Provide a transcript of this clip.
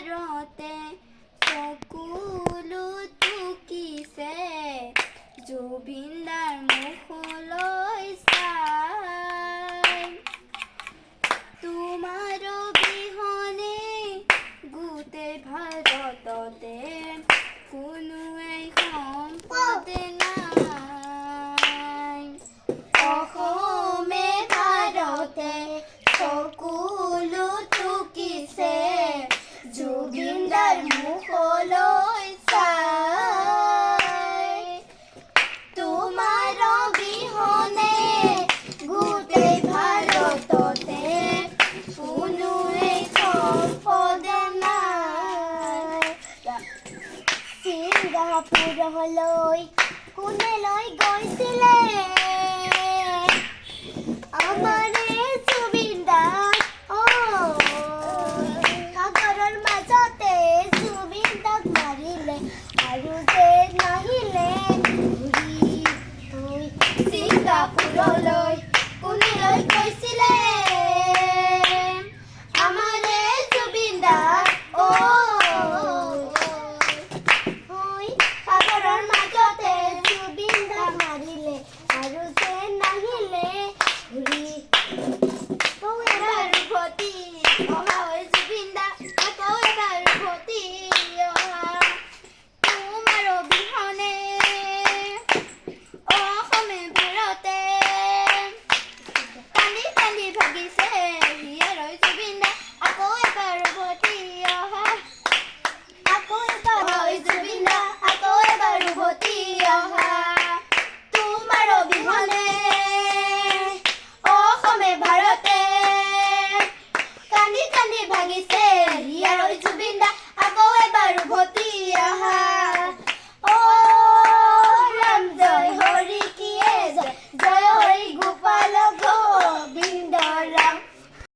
ভাৰতে সকলো টুকিছে জুবিনদাৰ মুখলৈ চাই। তোমাৰ অবিহনে গোটেই ভাৰততে কোনোৱেই সম্পদ নাই। অসমে ভাৰতে সকলো টুকিছে জুবিনদাৰ মুখলৈ চাই। তোমাৰ অবিহনে গোটেই ভাৰততে কোনোৱেই সম্পদ নাই। ছিংগাপুৰলৈ কোনে লৈ গৈছিলে